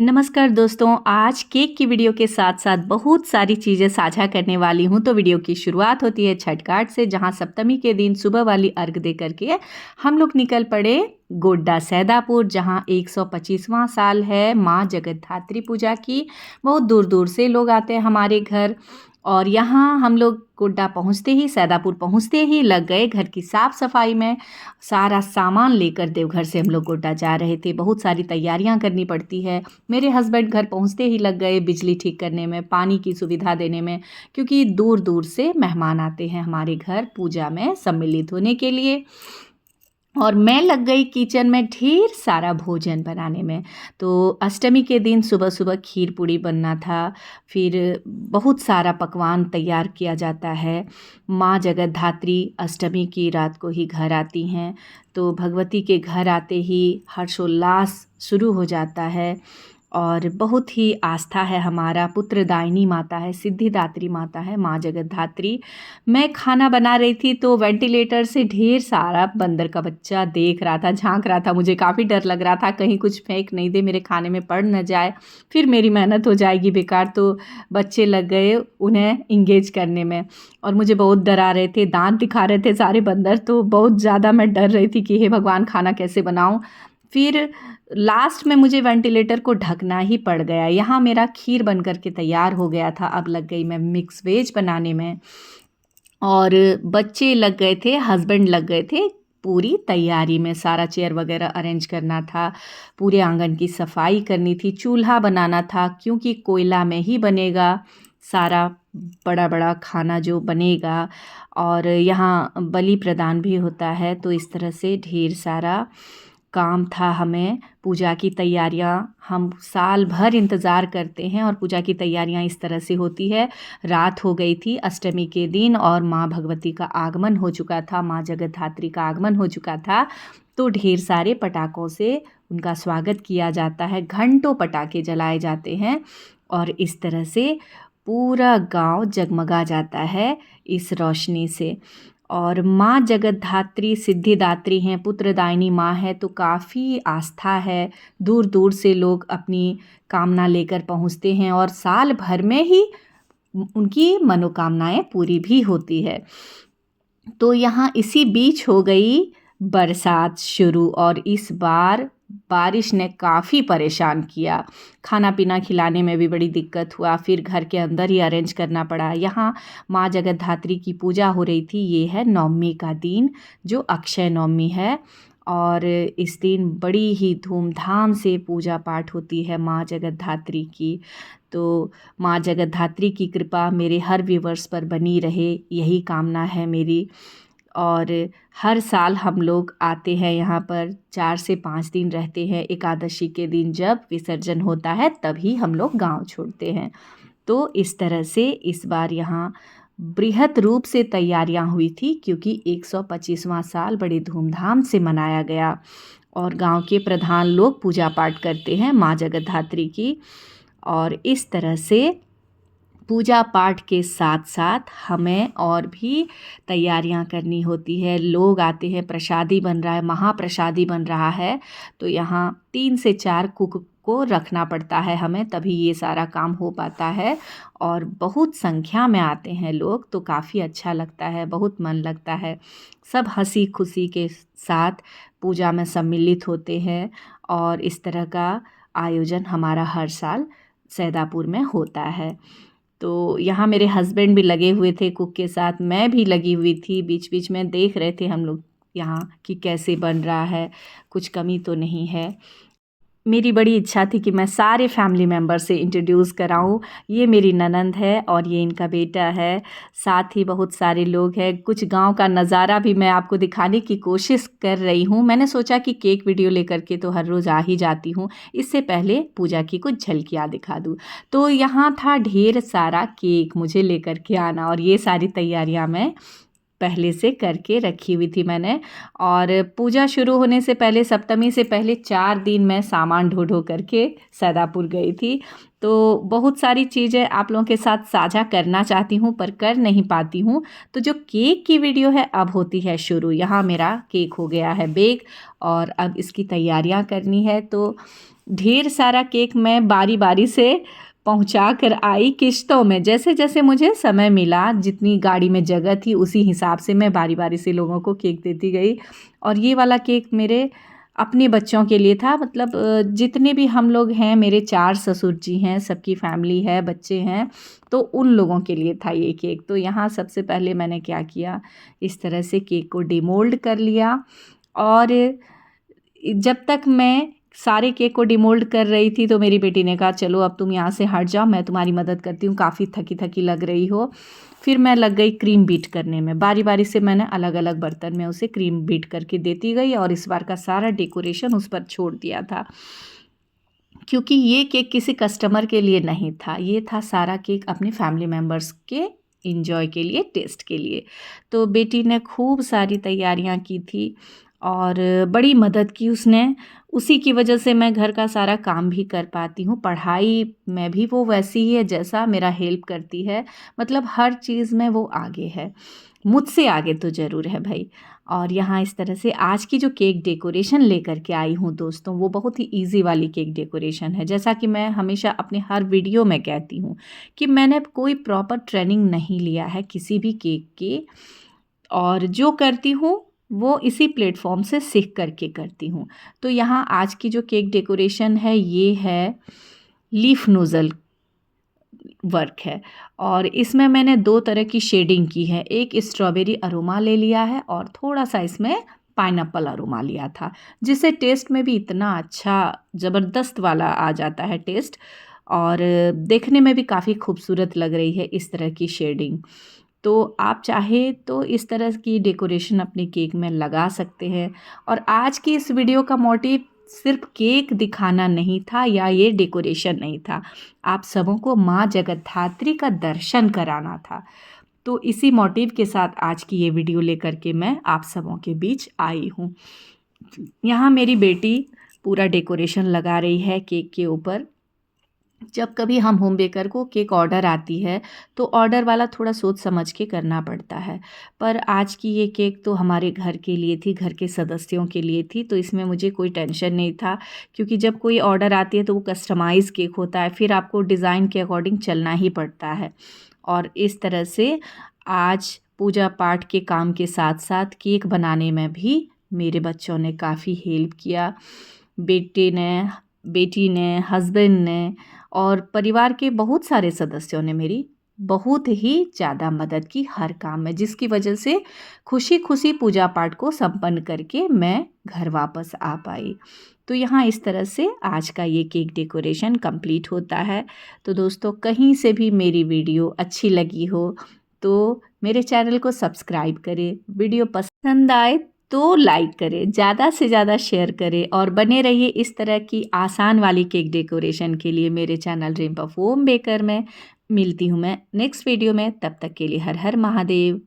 नमस्कार दोस्तों, आज केक की वीडियो के साथ साथ बहुत सारी चीज़ें साझा करने वाली हूँ। तो वीडियो की शुरुआत होती है छठ घाट से, जहाँ सप्तमी के दिन सुबह वाली अर्घ दे करके हम लोग निकल पड़े गोड्डा सैदापुर, जहाँ 125वां साल है माँ जगतधात्री पूजा की। बहुत दूर दूर से लोग आते हैं हमारे घर। और यहाँ हम लोग गोड्डा पहुँचते ही, सैदापुर पहुँचते ही लग गए घर की साफ़ सफाई में। सारा सामान लेकर देवघर से हम लोग गोड्डा जा रहे थे। बहुत सारी तैयारियां करनी पड़ती है। मेरे हस्बैंड घर पहुंचते ही लग गए बिजली ठीक करने में, पानी की सुविधा देने में, क्योंकि दूर दूर से मेहमान आते हैं हमारे घर पूजा में सम्मिलित होने के लिए। और मैं लग गई किचन में ढेर सारा भोजन बनाने में। तो अष्टमी के दिन सुबह सुबह खीर पूड़ी बनना था। फिर बहुत सारा पकवान तैयार किया जाता है। माँ जगतधात्री अष्टमी की रात को ही घर आती हैं, तो भगवती के घर आते ही हर्षोल्लास शुरू हो जाता है। और बहुत ही आस्था है हमारा, पुत्रदायिनी माता है, सिद्धिदात्री माता है माँ जगतधात्री। मैं खाना बना रही थी तो वेंटिलेटर से ढेर सारा बंदर का बच्चा देख रहा था, झांक रहा था। मुझे काफ़ी डर लग रहा था कहीं कुछ फेंक नहीं दे, मेरे खाने में पड़ न जाए, फिर मेरी मेहनत हो जाएगी बेकार। तो बच्चे लग गए उन्हें इंगेज करने में और मुझे बहुत डरा रहे थे, दांत दिखा रहे थे सारे बंदर। तो बहुत ज़्यादा मैं डर रही थी कि हे भगवान, खाना कैसे बनाऊँ। फिर लास्ट में मुझे वेंटिलेटर को ढकना ही पड़ गया। यहाँ मेरा खीर बन कर के तैयार हो गया था। अब लग गई मैं मिक्स वेज बनाने में, और बच्चे लग गए थे, हस्बैंड लग गए थे पूरी तैयारी में। सारा चेयर वगैरह अरेंज करना था, पूरे आंगन की सफाई करनी थी, चूल्हा बनाना था क्योंकि कोयला में ही बनेगा सारा बड़ा बड़ा खाना जो बनेगा। और यहाँ बलि प्रदान भी होता है। तो इस तरह से ढेर सारा काम था हमें। पूजा की तैयारियां हम साल भर इंतज़ार करते हैं और पूजा की तैयारियां इस तरह से होती है। रात हो गई थी अष्टमी के दिन और माँ भगवती का आगमन हो चुका था, माँ जगतधात्री का आगमन हो चुका था। तो ढेर सारे पटाखों से उनका स्वागत किया जाता है, घंटों पटाखे जलाए जाते हैं और इस तरह से पूरा गांव जगमगा जाता है इस रोशनी से। और माँ जगतधात्री सिद्धिदात्री हैं, पुत्रदायिनी माँ है, तो काफ़ी आस्था है। दूर दूर से लोग अपनी कामना लेकर पहुँचते हैं और साल भर में ही उनकी मनोकामनाएं पूरी भी होती है। तो यहाँ इसी बीच हो गई बरसात शुरू और इस बार बारिश ने काफ़ी परेशान किया। खाना पीना खिलाने में भी बड़ी दिक्कत हुआ, फिर घर के अंदर ही अरेंज करना पड़ा। यहाँ माँ जगतधात्री की पूजा हो रही थी। ये है नवमी का दिन, जो अक्षय नवमी है, और इस दिन बड़ी ही धूमधाम से पूजा पाठ होती है माँ जगतधात्री की। तो माँ जगतधात्री की कृपा मेरे हर व्यूवर्स पर बनी रहे, यही कामना है मेरी। और हर साल हम लोग आते हैं यहाँ पर, 4 से 5 दिन रहते हैं। एकादशी के दिन जब विसर्जन होता है तभी हम लोग गांव छोड़ते हैं। तो इस तरह से इस बार यहाँ बृहत रूप से तैयारियां हुई थी, क्योंकि 125वां साल बड़े धूमधाम से मनाया गया और गांव के प्रधान लोग पूजा पाठ करते हैं माँ जगतधात्री की। और इस तरह से पूजा पाठ के साथ साथ हमें और भी तैयारियां करनी होती है। लोग आते हैं, प्रसादी बन रहा है, महाप्रसादी बन रहा है। तो यहाँ 3 से 4 कुक को रखना पड़ता है हमें, तभी ये सारा काम हो पाता है। और बहुत संख्या में आते हैं लोग, तो काफ़ी अच्छा लगता है, बहुत मन लगता है। सब हंसी खुशी के साथ पूजा में सम्मिलित होते हैं और इस तरह का आयोजन हमारा हर साल सैदापुर में होता है। तो यहाँ मेरे हस्बैंड भी लगे हुए थे कुक के साथ, मैं भी लगी हुई थी, बीच बीच में देख रहे थे हम लोग यहाँ कि कैसे बन रहा है, कुछ कमी तो नहीं है। मेरी बड़ी इच्छा थी कि मैं सारे फैमिली मेम्बर से इंट्रोड्यूस कराऊं। ये मेरी ननंद है और ये इनका बेटा है, साथ ही बहुत सारे लोग हैं। कुछ गांव का नज़ारा भी मैं आपको दिखाने की कोशिश कर रही हूं। मैंने सोचा कि केक वीडियो लेकर के तो हर रोज़ आ ही जाती हूं, इससे पहले पूजा की कुछ झलकियाँ दिखा दूं। तो यहाँ था ढेर सारा केक मुझे लेकर के आना, और ये सारी तैयारियाँ मैं पहले से करके रखी हुई थी मैंने। और पूजा शुरू होने से पहले, सप्तमी से पहले 4 दिन मैं सामान ढो ढो करके सैदापुर गई थी। तो बहुत सारी चीज़ें आप लोगों के साथ साझा करना चाहती हूँ पर कर नहीं पाती हूँ। तो जो केक की वीडियो है अब होती है शुरू। यहाँ मेरा केक हो गया है बेक और अब इसकी तैयारियाँ करनी है। तो ढेर सारा केक मैं बारी बारी से पहुंचा कर आई किश्तों में। जैसे जैसे मुझे समय मिला, जितनी गाड़ी में जगह थी उसी हिसाब से मैं बारी बारी से लोगों को केक देती गई। और ये वाला केक मेरे अपने बच्चों के लिए था, मतलब जितने भी हम लोग हैं, मेरे 4 ससुर जी हैं, सबकी फैमिली है, बच्चे हैं, तो उन लोगों के लिए था ये केक। तो यहाँ सबसे पहले मैंने क्या किया, इस तरह से केक को डिमोल्ड कर लिया। और जब तक मैं सारे केक को डिमोल्ड कर रही थी तो मेरी बेटी ने कहा चलो अब तुम यहाँ से हट जाओ, मैं तुम्हारी मदद करती हूँ, काफ़ी थकी थकी लग रही हो। फिर मैं लग गई क्रीम बीट करने में। बारी बारी से मैंने अलग अलग बर्तन में उसे क्रीम बीट करके देती गई और इस बार का सारा डेकोरेशन उस पर छोड़ दिया था, क्योंकि ये केक किसी कस्टमर के लिए नहीं था, ये था सारा केक अपने फैमिली मेम्बर्स के इंजॉय के लिए, टेस्ट के लिए। तो बेटी ने खूब सारी तैयारियां की थी और बड़ी मदद की उसने। उसी की वजह से मैं घर का सारा काम भी कर पाती हूँ। पढ़ाई में भी वो वैसी ही है जैसा मेरा हेल्प करती है, मतलब हर चीज़ में वो आगे है, मुझसे आगे तो ज़रूर है भाई। और यहाँ इस तरह से आज की जो केक डेकोरेशन लेकर के आई हूँ दोस्तों, वो बहुत ही इजी वाली केक डेकोरेशन है। जैसा कि मैं हमेशा अपने हर वीडियो में कहती हूँ कि मैंने कोई प्रॉपर ट्रेनिंग नहीं लिया है किसी भी केक के, और जो करती हूँ वो इसी प्लेटफॉर्म से सीख करके करती हूँ। तो यहाँ आज की जो केक डेकोरेशन है ये है लीफ नोज़ल वर्क है, और इसमें मैंने 2 तरह की शेडिंग की है। एक स्ट्रॉबेरी अरोमा ले लिया है और थोड़ा सा इसमें पाइनएप्पल अरोमा लिया था, जिससे टेस्ट में भी इतना अच्छा ज़बरदस्त वाला आ जाता है टेस्ट, और देखने में भी काफ़ी खूबसूरत लग रही है इस तरह की शेडिंग। तो आप चाहे तो इस तरह की डेकोरेशन अपने केक में लगा सकते हैं। और आज की इस वीडियो का मोटिव सिर्फ केक दिखाना नहीं था या ये डेकोरेशन नहीं था, आप सबों को माँ जगतधात्री का दर्शन कराना था। तो इसी मोटिव के साथ आज की ये वीडियो लेकर के मैं आप सबों के बीच आई हूँ। यहाँ मेरी बेटी पूरा डेकोरेशन लगा रही है केक के ऊपर। जब कभी हम होम बेकर को केक ऑर्डर आती है तो ऑर्डर वाला थोड़ा सोच समझ के करना पड़ता है, पर आज की ये केक तो हमारे घर के लिए थी, घर के सदस्यों के लिए थी, तो इसमें मुझे कोई टेंशन नहीं था। क्योंकि जब कोई ऑर्डर आती है तो वो कस्टमाइज़ केक होता है, फिर आपको डिज़ाइन के अकॉर्डिंग चलना ही पड़ता है। और इस तरह से आज पूजा पाठ के काम के साथ साथ केक बनाने में भी मेरे बच्चों ने काफ़ी हेल्प किया। बेटे ने, बेटी ने, हस्बैंड ने और परिवार के बहुत सारे सदस्यों ने मेरी बहुत ही ज़्यादा मदद की हर काम में, जिसकी वजह से खुशी खुशी पूजा पाठ को संपन्न करके मैं घर वापस आ पाई। तो यहाँ इस तरह से आज का ये केक डेकोरेशन कंप्लीट होता है। तो दोस्तों, कहीं से भी मेरी वीडियो अच्छी लगी हो तो मेरे चैनल को सब्सक्राइब करें, वीडियो पसंद आए तो लाइक करें, ज़्यादा से ज़्यादा शेयर करें और बने रहिए इस तरह की आसान वाली केक डेकोरेशन के लिए मेरे channel dream of home baker में। मिलती हूँ मैं नेक्स्ट वीडियो में, तब तक के लिए हर हर महादेव।